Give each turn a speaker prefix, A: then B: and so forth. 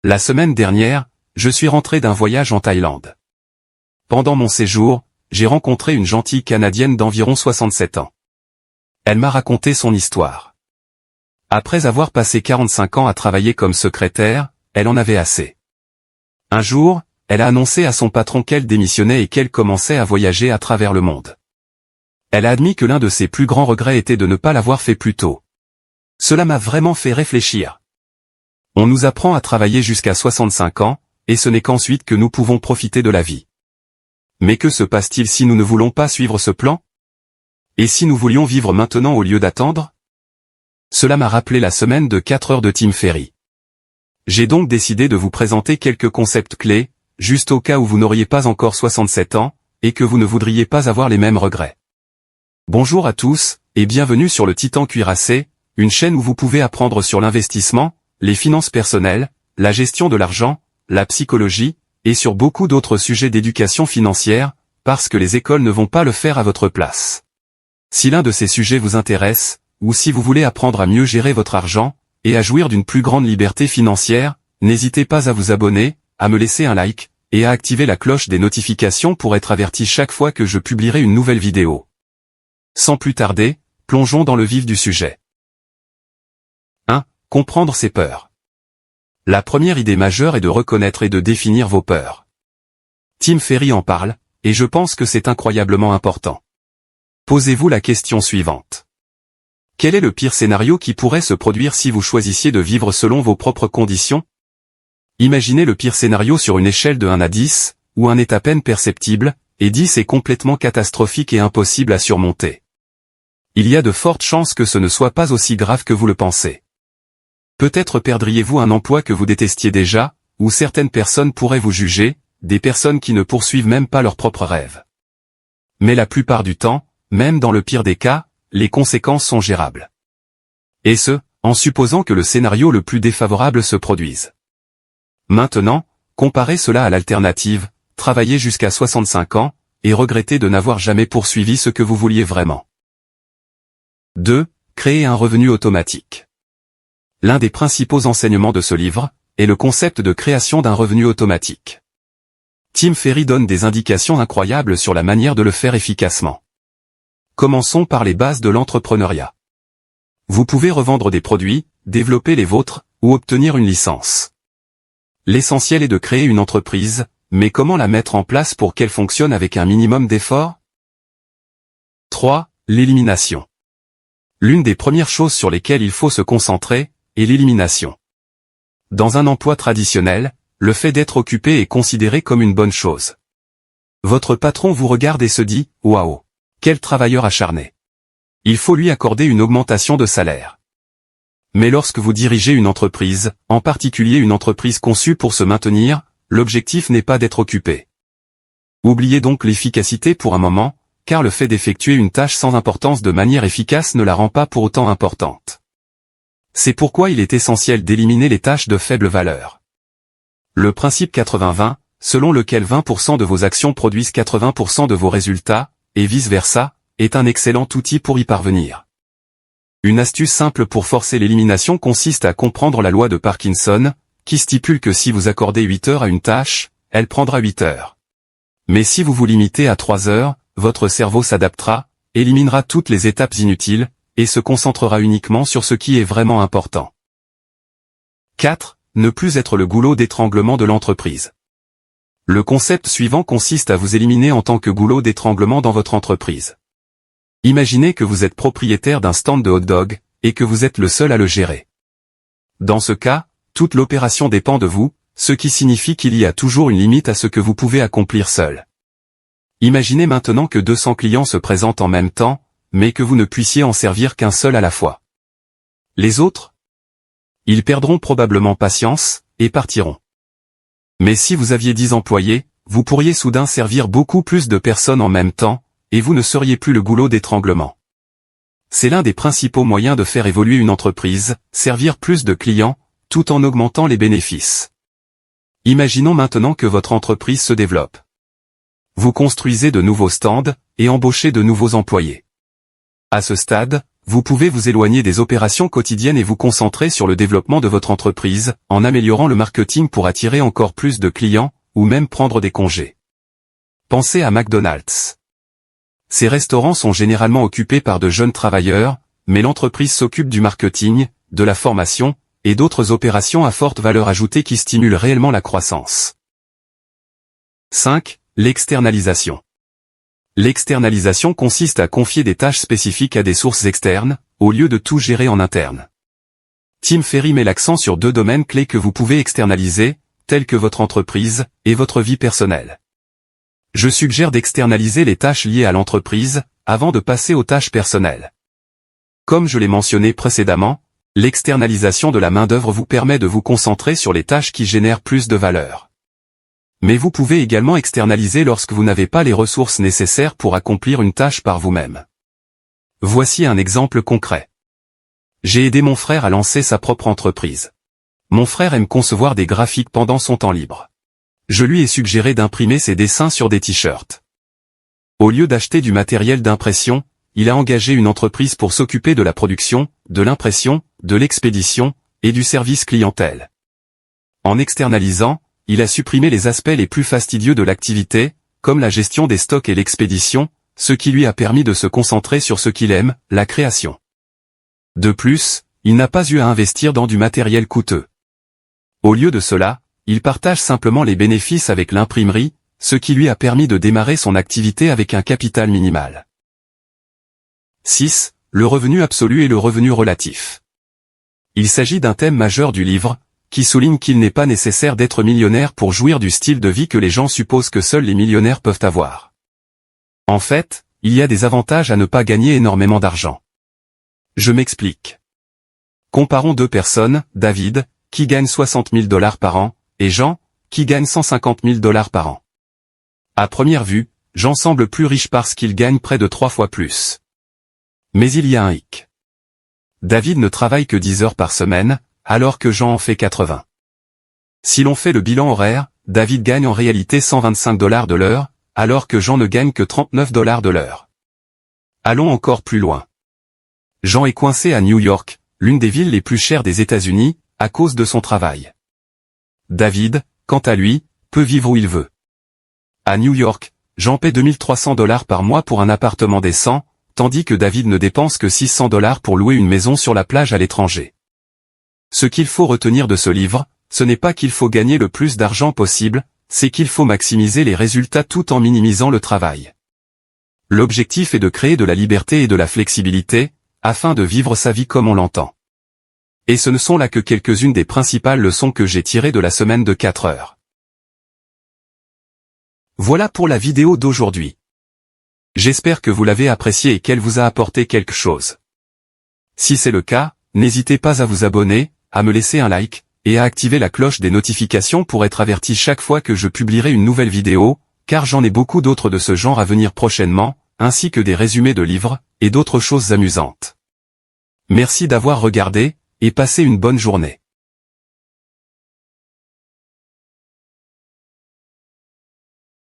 A: La semaine dernière, je suis rentré d'un voyage en Thaïlande. Pendant mon séjour, j'ai rencontré une gentille Canadienne d'environ 67 ans. Elle m'a raconté son histoire. Après avoir passé 45 ans à travailler comme secrétaire, elle en avait assez. Un jour, elle a annoncé à son patron qu'elle démissionnait et qu'elle commençait à voyager à travers le monde. Elle a admis que l'un de ses plus grands regrets était de ne pas l'avoir fait plus tôt. Cela m'a vraiment fait réfléchir. On nous apprend à travailler jusqu'à 65 ans, et ce n'est qu'ensuite que nous pouvons profiter de la vie. Mais que se passe-t-il si nous ne voulons pas suivre ce plan? Et si nous voulions vivre maintenant au lieu d'attendre? Cela m'a rappelé la semaine de 4 heures de Tim Ferriss. J'ai donc décidé de vous présenter quelques concepts clés, juste au cas où vous n'auriez pas encore 67 ans, et que vous ne voudriez pas avoir les mêmes regrets. Bonjour à tous, et bienvenue sur le Titan Cuirassé, une chaîne où vous pouvez apprendre sur l'investissement, les finances personnelles, la gestion de l'argent, la psychologie, et sur beaucoup d'autres sujets d'éducation financière, parce que les écoles ne vont pas le faire à votre place. Si l'un de ces sujets vous intéresse, ou si vous voulez apprendre à mieux gérer votre argent, et à jouir d'une plus grande liberté financière, n'hésitez pas à vous abonner, à me laisser un like, et à activer la cloche des notifications pour être averti chaque fois que je publierai une nouvelle vidéo. Sans plus tarder, plongeons dans le vif du sujet. 1. Comprendre ses peurs. La première idée majeure est de reconnaître et de définir vos peurs. Tim Ferriss en parle, et je pense que c'est incroyablement important. Posez-vous la question suivante. Quel est le pire scénario qui pourrait se produire si vous choisissiez de vivre selon vos propres conditions? Imaginez le pire scénario sur une échelle de 1 à 10, où 1 est à peine perceptible, et 10 est complètement catastrophique et impossible à surmonter. Il y a de fortes chances que ce ne soit pas aussi grave que vous le pensez. Peut-être perdriez-vous un emploi que vous détestiez déjà, ou certaines personnes pourraient vous juger, des personnes qui ne poursuivent même pas leurs propres rêves. Mais la plupart du temps, même dans le pire des cas, les conséquences sont gérables. Et ce, en supposant que le scénario le plus défavorable se produise. Maintenant, comparez cela à l'alternative, travailler jusqu'à 65 ans, et regretter de n'avoir jamais poursuivi ce que vous vouliez vraiment. 2. Créer un revenu automatique. L'un des principaux enseignements de ce livre est le concept de création d'un revenu automatique. Tim Ferriss donne des indications incroyables sur la manière de le faire efficacement. Commençons par les bases de l'entrepreneuriat. Vous pouvez revendre des produits, développer les vôtres, ou obtenir une licence. L'essentiel est de créer une entreprise, mais comment la mettre en place pour qu'elle fonctionne avec un minimum d'efforts? 3. L'élimination. L'une des premières choses sur lesquelles il faut se concentrer est l'élimination. Dans un emploi traditionnel, le fait d'être occupé est considéré comme une bonne chose. Votre patron vous regarde et se dit « Waouh, quel travailleur acharné ! Il faut lui accorder une augmentation de salaire. » Mais lorsque vous dirigez une entreprise, en particulier une entreprise conçue pour se maintenir, l'objectif n'est pas d'être occupé. Oubliez donc l'efficacité pour un moment, car le fait d'effectuer une tâche sans importance de manière efficace ne la rend pas pour autant importante. C'est pourquoi il est essentiel d'éliminer les tâches de faible valeur. Le principe 80-20, selon lequel 20% de vos actions produisent 80% de vos résultats, et vice-versa, est un excellent outil pour y parvenir. Une astuce simple pour forcer l'élimination consiste à comprendre la loi de Parkinson, qui stipule que si vous accordez 8 heures à une tâche, elle prendra 8 heures. Mais si vous vous limitez à 3 heures, votre cerveau s'adaptera, éliminera toutes les étapes inutiles, et se concentrera uniquement sur ce qui est vraiment important. 4. Ne plus être le goulot d'étranglement de l'entreprise. Le concept suivant consiste à vous éliminer en tant que goulot d'étranglement dans votre entreprise. Imaginez que vous êtes propriétaire d'un stand de hot-dog, et que vous êtes le seul à le gérer. Dans ce cas, toute l'opération dépend de vous, ce qui signifie qu'il y a toujours une limite à ce que vous pouvez accomplir seul. Imaginez maintenant que 200 clients se présentent en même temps, mais que vous ne puissiez en servir qu'un seul à la fois. Les autres? Ils perdront probablement patience, et partiront. Mais si vous aviez 10 employés, vous pourriez soudain servir beaucoup plus de personnes en même temps, et vous ne seriez plus le goulot d'étranglement. C'est l'un des principaux moyens de faire évoluer une entreprise, servir plus de clients, tout en augmentant les bénéfices. Imaginons maintenant que votre entreprise se développe. Vous construisez de nouveaux stands, et embauchez de nouveaux employés. À ce stade, vous pouvez vous éloigner des opérations quotidiennes et vous concentrer sur le développement de votre entreprise, en améliorant le marketing pour attirer encore plus de clients, ou même prendre des congés. Pensez à McDonald's. Ces restaurants sont généralement occupés par de jeunes travailleurs, mais l'entreprise s'occupe du marketing, de la formation, et d'autres opérations à forte valeur ajoutée qui stimulent réellement la croissance. 5. L'externalisation. L'externalisation consiste à confier des tâches spécifiques à des sources externes, au lieu de tout gérer en interne. Tim Ferriss met l'accent sur 2 domaines clés que vous pouvez externaliser, tels que votre entreprise et votre vie personnelle. Je suggère d'externaliser les tâches liées à l'entreprise, avant de passer aux tâches personnelles. Comme je l'ai mentionné précédemment, l'externalisation de la main-d'œuvre vous permet de vous concentrer sur les tâches qui génèrent plus de valeur. Mais vous pouvez également externaliser lorsque vous n'avez pas les ressources nécessaires pour accomplir une tâche par vous-même. Voici un exemple concret. J'ai aidé mon frère à lancer sa propre entreprise. Mon frère aime concevoir des graphiques pendant son temps libre. Je lui ai suggéré d'imprimer ses dessins sur des t-shirts. Au lieu d'acheter du matériel d'impression, il a engagé une entreprise pour s'occuper de la production, de l'impression, de l'expédition, et du service clientèle. En externalisant, il a supprimé les aspects les plus fastidieux de l'activité, comme la gestion des stocks et l'expédition, ce qui lui a permis de se concentrer sur ce qu'il aime, la création. De plus, il n'a pas eu à investir dans du matériel coûteux. Au lieu de cela, il partage simplement les bénéfices avec l'imprimerie, ce qui lui a permis de démarrer son activité avec un capital minimal. 6. Le revenu absolu et le revenu relatif. Il s'agit d'un thème majeur du livre, qui souligne qu'il n'est pas nécessaire d'être millionnaire pour jouir du style de vie que les gens supposent que seuls les millionnaires peuvent avoir. En fait, il y a des avantages à ne pas gagner énormément d'argent. Je m'explique. Comparons 2 personnes, David, qui gagne $60 000 par an, et Jean, qui gagne $150 000 par an. À première vue, Jean semble plus riche parce qu'il gagne près de 3 fois plus. Mais il y a un hic. David ne travaille que 10 heures par semaine, alors que Jean en fait 80. Si l'on fait le bilan horaire, David gagne en réalité $125 de l'heure, alors que Jean ne gagne que $39 de l'heure. Allons encore plus loin. Jean est coincé à New York, l'une des villes les plus chères des États-Unis, à cause de son travail. David, quant à lui, peut vivre où il veut. À New York, Jean paie $2300 par mois pour un appartement décent, tandis que David ne dépense que $600 pour louer une maison sur la plage à l'étranger. Ce qu'il faut retenir de ce livre, ce n'est pas qu'il faut gagner le plus d'argent possible, c'est qu'il faut maximiser les résultats tout en minimisant le travail. L'objectif est de créer de la liberté et de la flexibilité, afin de vivre sa vie comme on l'entend. Et ce ne sont là que quelques-unes des principales leçons que j'ai tirées de la semaine de 4 heures. Voilà pour la vidéo d'aujourd'hui. J'espère que vous l'avez appréciée et qu'elle vous a apporté quelque chose. Si c'est le cas, n'hésitez pas à vous abonner, à me laisser un like, et à activer la cloche des notifications pour être averti chaque fois que je publierai une nouvelle vidéo, car j'en ai beaucoup d'autres de ce genre à venir prochainement, ainsi que des résumés de livres, et d'autres choses amusantes. Merci d'avoir regardé, et passez une bonne journée.